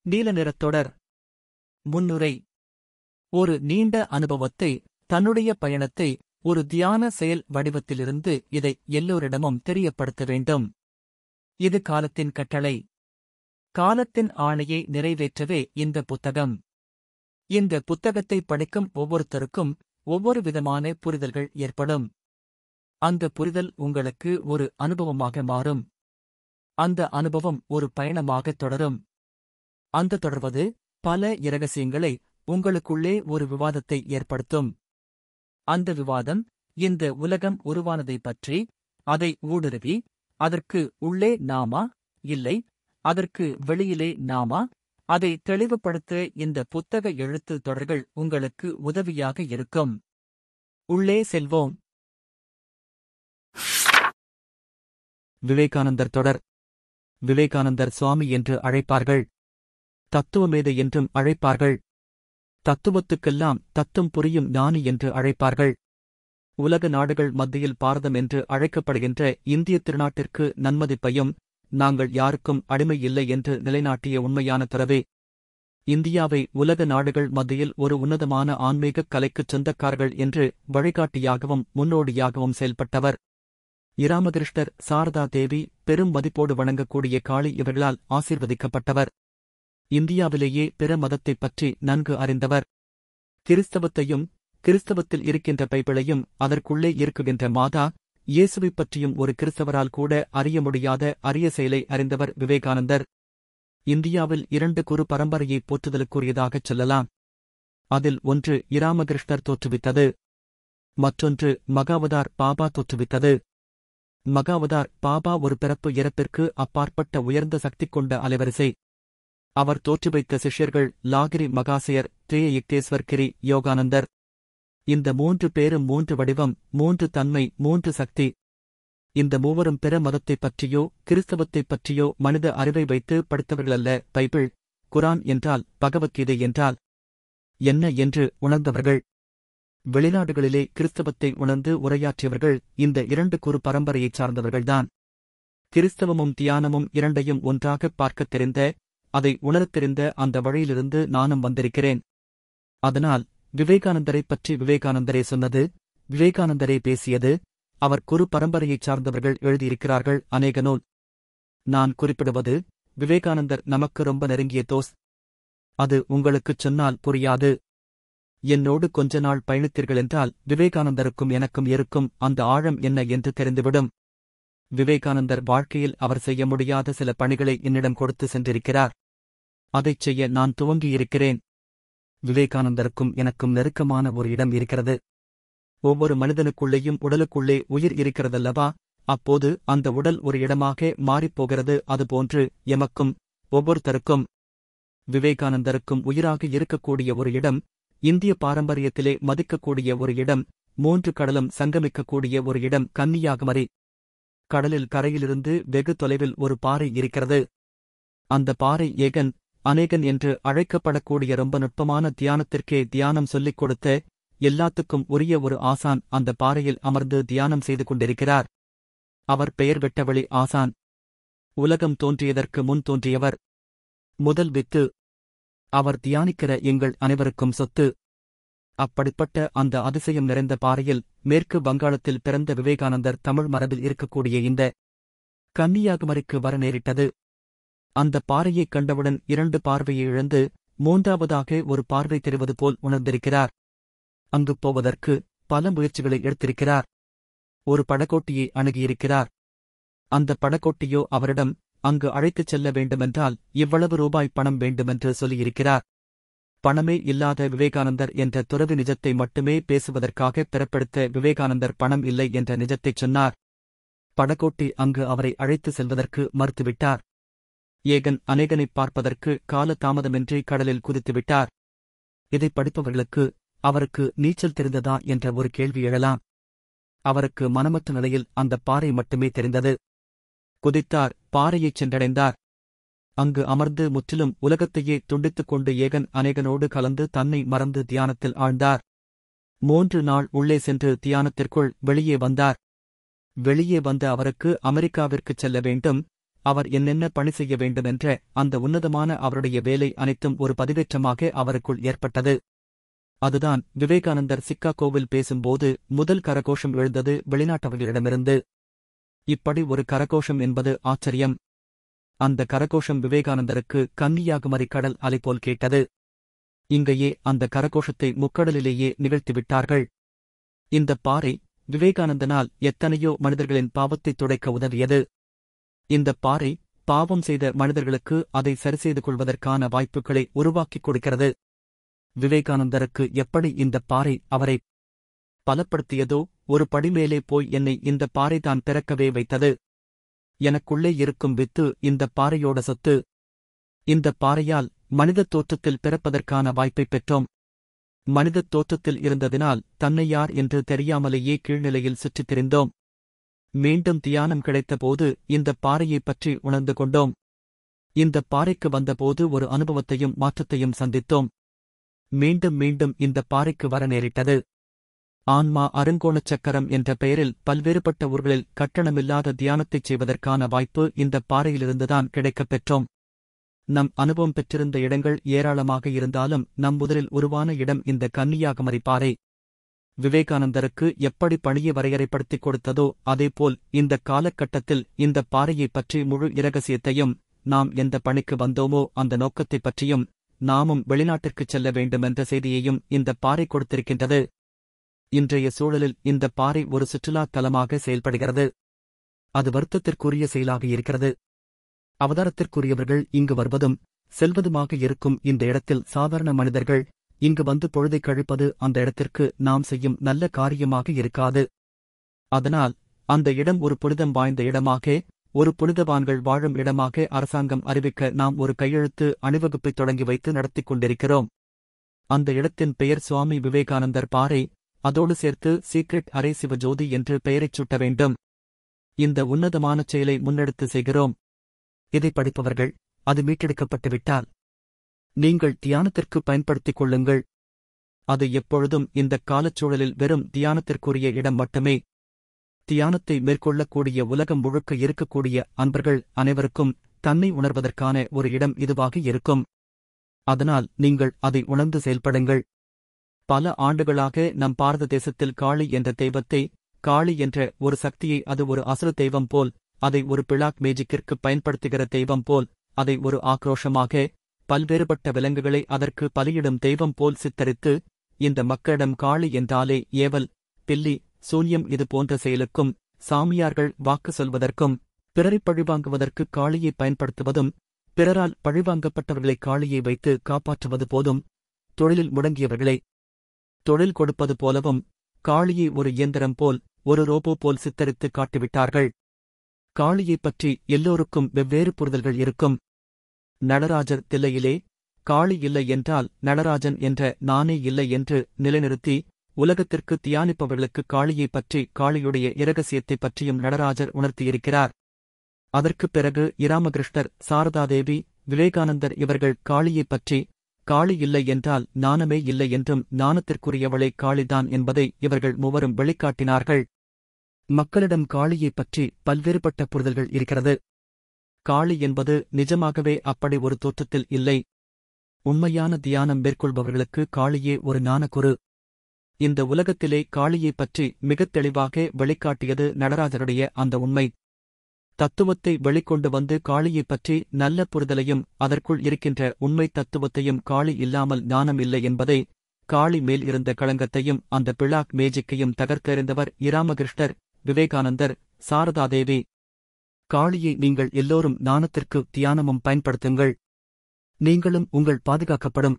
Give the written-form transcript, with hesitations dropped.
நீல நிறத் தொடர். முன்னுரை. ஒரு நீண்ட அனுபவத்தை, தன்னுடைய பயணத்தை ஒரு தியான செயல் வடிவத்திலிருந்து இதை எல்லோரிடமும் தெரியப்படுத்த வேண்டும். இது காலத்தின் கட்டளை. காலத்தின் ஆணையை நிறைவேற்றவே இந்த புத்தகம். இந்த புத்தகத்தை படிக்கும் ஒவ்வொருத்தருக்கும் ஒவ்வொரு விதமான புரிதல்கள் ஏற்படும். அந்த புரிதல் உங்களுக்கு ஒரு அனுபவமாக மாறும். அந்த அனுபவம் ஒரு பயணமாகத் தொடரும். அந்த தொடர்வது பல இரகசியங்களை உங்களுக்குள்ளே ஒரு விவாதத்தை ஏற்படுத்தும். அந்த விவாதம் இந்த உலகம் உருவானதைப் பற்றி, அதை ஊடுருவி, அதற்கு உள்ளே நாமா, இல்லை அதற்கு வெளியிலே நாமா, அதை தெளிவுபடுத்த இந்த புத்தக எழுத்து தொடர்கள் உங்களுக்கு உதவியாக இருக்கும். உள்ளே செல்வோம். விவேகானந்தர் தொடர். விவேகானந்தர் சுவாமி என்று அழைப்பார்கள். தத்துவமேதை என்றும் அழைப்பார்கள். தத்துவத்துக்கெல்லாம் தத்துவம் புரியும் ஞானி என்று அழைப்பார்கள். உலக நாடுகள் மத்தியில் பாரதம் என்று அழைக்கப்படுகின்ற இந்திய திருநாட்டிற்கு நன்மதிப்பையும், நாங்கள் யாருக்கும் அடிமை இல்லை என்று நிலைநாட்டிய உண்மையான துறவே. இந்தியாவை உலக நாடுகள் மத்தியில் ஒரு உன்னதமான ஆன்மீகக் கலைக்குச் சொந்தக்காரர்கள் என்று வழிகாட்டியாகவும் முன்னோடியாகவும் செயல்பட்டவர். இராமகிருஷ்ணர், சாரதா தேவி, பெரும் மதிப்போடு வணங்கக்கூடிய காளி இவர்களால் ஆசீர்வதிக்கப்பட்டவர். இந்தியாவிலேயே பிற மதத்தைப் பற்றி நன்கு அறிந்தவர். கிறிஸ்தவத்தையும், கிறிஸ்தவத்தில் இருக்கின்ற பைபிளையும், அதற்குள்ளே இருக்குகின்ற மாதா இயேசுவைப் பற்றியும் ஒரு கிறிஸ்தவரால் கூட அறிய முடியாத அரிய செயலை அறிந்தவர் விவேகானந்தர். இந்தியாவில் 2 குரு பரம்பரையை போற்றுதலுக்குரியதாகச் சொல்லலாம். அதில் ஒன்று இராமகிருஷ்ணர் தோற்றுவித்தது. மற்றொன்று மகாவதார் பாபா தோற்றுவித்தது. மகாவதார் பாபா ஒரு பிறப்பு இறப்பிற்கு அப்பாற்பட்ட உயர்ந்த சக்தி கொண்ட அலைவரிசை. அவர் தோற்றுவைத்த சிஷ்யர்கள் லாகிரி மகாசயர், திரிய யுக்தேஸ்வர் கிரி, யோகானந்தர். இந்த 3 பேரும் 3 வடிவம், 3 தன்மை, 3 சக்தி. இந்த மூவரும் பிற மதத்தைப் பற்றியோ கிறிஸ்தவத்தைப் பற்றியோ மனித அறிவை வைத்து படித்தவர்களல்ல. பைபிள், குரான் என்றால், பகவத்கீதை என்றால் என்ன என்று உணர்ந்தவர்கள். வெளிநாடுகளிலே கிறிஸ்தவத்தை உணர்ந்து உரையாற்றியவர்கள் இந்த 2 குரு பரம்பரையைச் சார்ந்தவர்கள்தான். கிறிஸ்தவமும் தியானமும் இரண்டையும் ஒன்றாகப் பார்க்கத் தெரிந்த, அதை உணரத் தெரிந்த அந்த வழியிலிருந்து நானும் வந்திருக்கிறேன். அதனால் விவேகானந்தரைப் பற்றி விவேகானந்தரே சொன்னது, விவேகானந்தரே பேசியது, அவர் குரு பரம்பரையைச் சார்ந்தவர்கள் எழுதியிருக்கிறார்கள் அநேக நூல். நான் குறிப்பிடுவது, விவேகானந்தர் நமக்கு ரொம்ப நெருங்கிய தோஸ். அது உங்களுக்குச் சொன்னால் புரியாது. என்னோடு கொஞ்ச நாள் பயணித்தீர்களென்றால் விவேகானந்தருக்கும் எனக்கும் இருக்கும் அந்த ஆழம் என்ன என்று தெரிந்துவிடும். விவேகானந்தர் வாழ்க்கையில் அவர் செய்ய முடியாத சில பணிகளை என்னிடம் கொடுத்து சென்றிருக்கிறார். அதைச் செய்ய நான் துவங்கியிருக்கிறேன். விவேகானந்தருக்கும் எனக்கும் நெருக்கமான ஒரு இடம் இருக்கிறது. ஒவ்வொரு மனிதனுக்குள்ளேயும் உடலுக்குள்ளே உயிர் இருக்கிறதல்லவா, அப்போது அந்த உடல் ஒரு இடமாக மாறிப்போகிறது. அதுபோன்று எமக்கும் ஒவ்வொருத்தருக்கும், விவேகானந்தருக்கும் உயிராக இருக்கக்கூடிய ஒரு இடம், இந்திய பாரம்பரியத்திலே மதிக்கக்கூடிய ஒரு இடம், 3 கடலும் சங்கமிக்கக்கூடிய ஒரு இடம் கன்னியாகுமரி. கடலில் கரையிலிருந்து வெகு தொலைவில் ஒரு பாறை இருக்கிறது. அந்த பாறை ஏகன், அநேகன் என்று அழைக்கப்படக்கூடிய ரொம்ப நுட்பமான தியானத்திற்கே தியானம் சொல்லிக் கொடுத்த, எல்லாத்துக்கும் உரிய ஒரு ஆசான் அந்த பாறையில் அமர்ந்து தியானம் செய்து கொண்டிருக்கிறார். அவர் பெயர் வெட்டவெளி ஆசான். உலகம் தோன்றியதற்கு முன் தோன்றியவர். முதல் வித்து. அவர் தியானிக்கிற எங்கள் அனைவருக்கும் சொத்து. அப்படிப்பட்ட அந்த அதிசயம் நிறைந்த பாறையில் மேற்கு வங்காளத்தில் பிறந்த விவேகானந்தர் தமிழ் மரபில் இருக்கக்கூடிய இந்த கன்னியாகுமரிக்கு வர நேரிட்டது. அந்த பாறையைக் கண்டவுடன் 2 பார்வையை இழந்து 3ஆவதாக ஒரு பார்வை தெரிவது போல் உணர்ந்திருக்கிறார். அங்கு போவதற்கு பல முயற்சிகளை எடுத்திருக்கிறார். ஒரு படகோட்டியை அணுகியிருக்கிறார். அந்த படகோட்டியோ அவரிடம், அங்கு அழைத்துச் செல்ல வேண்டுமென்றால் இவ்வளவு ரூபாய் பணம் வேண்டுமென்று சொல்லியிருக்கிறார். பணமே இல்லாத விவேகானந்தர் என்ற துறவி நிஜத்தை மட்டுமே பேசுவதற்காக பிறப்பெடுத்த விவேகானந்தர் பணம் இல்லை என்ற நிஜத்தைச் சொன்னார். படகோட்டி அங்கு அவரை அழைத்து செல்வதற்கு மறுத்துவிட்டார். ஏகன் அநேகனைப் பார்ப்பதற்கு கால தாமதமின்றி கடலில் குதித்துவிட்டார். இதைப் படிப்பவர்களுக்கு, அவருக்கு நீச்சல் தெரிந்ததா என்ற ஒரு கேள்வி எழலாம். அவருக்கு மனமற்ற நிலையில் அந்த பாறை மட்டுமே தெரிந்தது. குதித்தார், பாறையைச் சென்றடைந்தார். அங்கு அமர்ந்து முற்றிலும் உலகத்தையே துண்டித்துக் கொண்டு ஏகன் அநேகனோடு கலந்து தன்னை மறந்து தியானத்தில் ஆழ்ந்தார். 3 நாள் உள்ளே சென்று தியானத்திற்குள் வெளியே வந்தார். வெளியே வந்த அவருக்கு அமெரிக்காவிற்குச் செல்ல வேண்டும், அவர் என்னென்ன பணி செய்ய வேண்டுமென்ற அந்த உன்னதமான அவருடைய வேலை அனைத்தும் ஒரு பதிவேற்றமாக அவருக்குள் ஏற்பட்டது. அதுதான் விவேகானந்தர் சிக்காகோவில் பேசும்போது முதல் கரகோஷம் எழுந்தது வெளிநாட்டவர்களிடமிருந்து. இப்படி ஒரு கரகோஷம் என்பது ஆச்சரியம். அந்த கரகோஷம் விவேகானந்தருக்கு கன்னியாகுமரி கடல் அலை போல் கேட்டது. இங்கேயே அந்த கரகோஷத்தை முக்கடலிலேயே நிகழ்த்திவிட்டார்கள். இந்தப் பாறை விவேகானந்தனால் எத்தனையோ மனிதர்களின் பாவத்தைத் துடைக்க உதவியது. இந்தப் பாறை பாவம் செய்த மனிதர்களுக்கு அதை சரிசெய்து கொள்வதற்கான வாய்ப்புகளை உருவாக்கிக் கொடுக்கிறது. விவேகானந்தருக்கு எப்படி இந்தப் பாறை அவரை பலப்படுத்தியதோ, ஒரு படிமேலே போய் என்னை இந்தப் பாறைதான் பிறக்கவே வைத்தது. எனக்குள்ளே இருக்கும் வித்து இந்தப் பாறையோட சொத்து. இந்தப் பாறையால் மனிதத் தோற்றத்தில் பிறப்பதற்கான வாய்ப்பைப் பெற்றோம். மனிதத் தோற்றத்தில் இருந்ததினால் தன்னை யார் என்று தெரியாமலேயே கீழ்நிலையில் சுற்றித் திரிந்தோம். மீண்டும் தியானம் கிடைத்தபோது இந்தப் பாறையைப் பற்றி உணர்ந்து கொண்டோம். இந்தப் பாறைக்கு வந்தபோது ஒரு அனுபவத்தையும் மாற்றத்தையும் சந்தித்தோம். மீண்டும் மீண்டும் இந்தப் பாறைக்கு வர நேரிட்டது. ஆன்மா அருங்கோணச் சக்கரம் என்ற பெயரில் பல்வேறுபட்ட ஊர்களில் கட்டணமில்லாத தியானத்தைச் செய்வதற்கான வாய்ப்பு இந்தப் பாறையிலிருந்துதான் கிடைக்கப் பெற்றோம். நம் அனுபவம் பெற்றிருந்த இடங்கள் ஏராளமாக இருந்தாலும் நம் முதலில் உருவான இடம் இந்த கன்னியாகுமரி பாறை. விவேகானந்தருக்கு எப்படி பணியை வரையறைப்படுத்திக் கொடுத்ததோ அதேபோல் இந்தக் காலகட்டத்தில் இந்தப் பாறையைப் பற்றி முழு இரகசியத்தையும், நாம் எந்த பணிக்கு வந்தோமோ அந்த நோக்கத்தைப் பற்றியும், நாமும் வெளிநாட்டிற்குச் செல்ல வேண்டுமென்ற செய்தியையும் இந்தப் பாறை கொடுத்திருக்கின்றது. இன்றைய சூழலில் இந்தப் பாறை ஒரு சுற்றுலாத் தலமாக செயல்படுகிறது. அது வருத்தத்திற்குரிய செயலாக இருக்கிறது. அவதாரத்திற்குரியவர்கள் இங்கு வருவதும் செல்வதுமாக இருக்கும் இந்த இடத்தில் சாதாரண மனிதர்கள் இங்கு வந்து பொழுதைக் கழிப்பது அந்த இடத்திற்கு நாம் செய்யும் நல்ல காரியமாக இருக்காது. அதனால் அந்த இடம் ஒரு புனிதம் வாய்ந்த இடமாக, ஒரு புனிதவான்கள் வாழும் இடமாக அரசாங்கம் அறிவிக்க நாம் ஒரு கையெழுத்து அணிவகுப்பை தொடங்கி வைத்து நடத்திக் கொண்டிருக்கிறோம். அந்த இடத்தின் பெயர் சுவாமி விவேகானந்தர் பாறை. அதோடு சேர்த்து சீக்ரெட் அறை சிவஜோதி என்று பெயரைச் சூட்ட வேண்டும். இந்த உன்னதமான செயலை முன்னெடுத்து செய்கிறோம். இதை படிப்பவர்கள் அது மீட்டெடுக்கப்பட்டுவிட்டால் நீங்கள் தியானத்திற்கு பயன்படுத்திக் கொள்ளுங்கள். அது எப்பொழுதும் இந்தக் காலச்சூழலில் வெறும் தியானத்திற்குரிய இடம் மட்டுமே. தியானத்தை மேற்கொள்ளக்கூடிய உலகம் முழுக்க இருக்கக்கூடிய அன்பர்கள் அனைவருக்கும் தன்னை உணர்வதற்கான ஒரு இடம் இதுவாக இருக்கும். அதனால் நீங்கள் அதை உணர்ந்து செயல்படுங்கள். பல ஆண்டுகளாக நம் பாரத தேசத்தில் காளி என்ற தெய்வத்தை, காளி என்ற ஒரு சக்தியை, அது ஒரு அசுர தெய்வம் போல், அதை ஒரு பிளாக் மேஜிக்கிற்கு பயன்படுத்துகிற தெய்வம் போல், அதை ஒரு ஆக்ரோஷமாக, பல்வேறுபட்ட விலங்குகளை அதற்கு பலியிடும் தெய்வம் போல் சித்தரித்து, இந்த மக்களிடம் காளி என்றாலே ஏவல், பில்லி, சூன்யம் இது போன்ற செயலுக்கும், சாமியார்கள் வாக்கு சொல்வதற்கும், பிறரை பழிவாங்குவதற்கு காளியை பயன்படுத்துவதும், பிறரால் பழிவாங்கப்பட்டவர்களை காளியை வைத்து காப்பாற்றுவது போதும், தொழிலில் முடங்கியவர்களை தொழில் கொடுப்பது போலவும், காளியை ஒரு இயந்திரம் போல், ஒரு ரோபோ போல் சித்தரித்து காட்டிவிட்டார்கள். காளியைப் பற்றி எல்லோருக்கும் வெவ்வேறு புரிதல்கள் இருக்கும். நடராஜர் தில்லையிலே காளி இல்லை என்றால் நடராஜன் என்ற நானே இல்லை என்று நிலைநிறுத்தி, உலகத்திற்கு தியானிப்பவர்களுக்கு காளியைப் பற்றி, காளியுடைய இரகசியத்தைப் பற்றியும் நடராஜர் உணர்த்தியிருக்கிறார். அதற்குப் பிறகு இராமகிருஷ்ணர், சாரதாதேவி, விவேகானந்தர் இவர்கள் காளியைப் பற்றி, காளி இல்லை என்றால் ஞானமே இல்லை என்றும் ஞானத்திற்குரியவளே காளிதான் என்பதை இவர்கள் மூவரும் வெளிக்காட்டினார்கள். மக்களிடம் காளியைப் பற்றி பல்வேறுபட்ட புரிதல்கள் இருக்கிறது. காளி என்பது நிஜமாகவே அப்படி ஒரு தோற்றத்தில் இல்லை. உண்மையான தியானம் மேற்கொள்பவர்களுக்கு காளியே ஒரு ஞானக்குரு. இந்த உலகத்திலே காளியைப் பற்றி மிகத் தெளிவாக வெளிக்காட்டியது நடராஜருடைய அந்த உண்மை தத்துவத்தை வெளிக்கொண்டு வந்து காளியைப் பற்றி நல்ல புரிதலையும் அதற்குள் இருக்கின்ற உண்மை தத்துவத்தையும், காளி இல்லாமல் ஞானம் இல்லை என்பதை, காளி மேல் இருந்த களங்கத்தையும் அந்த பிளாக் மேஜிக்கையும் தகர்த்தெறிந்தவர் இராமகிருஷ்ணர், விவேகானந்தர், சாரதாதேவி. காளியை நீங்கள் எல்லோரும் ஞானத்திற்கு தியானமும் பயன்படுத்துங்கள். நீங்களும் உங்கள் பாதுகாக்கப்படும்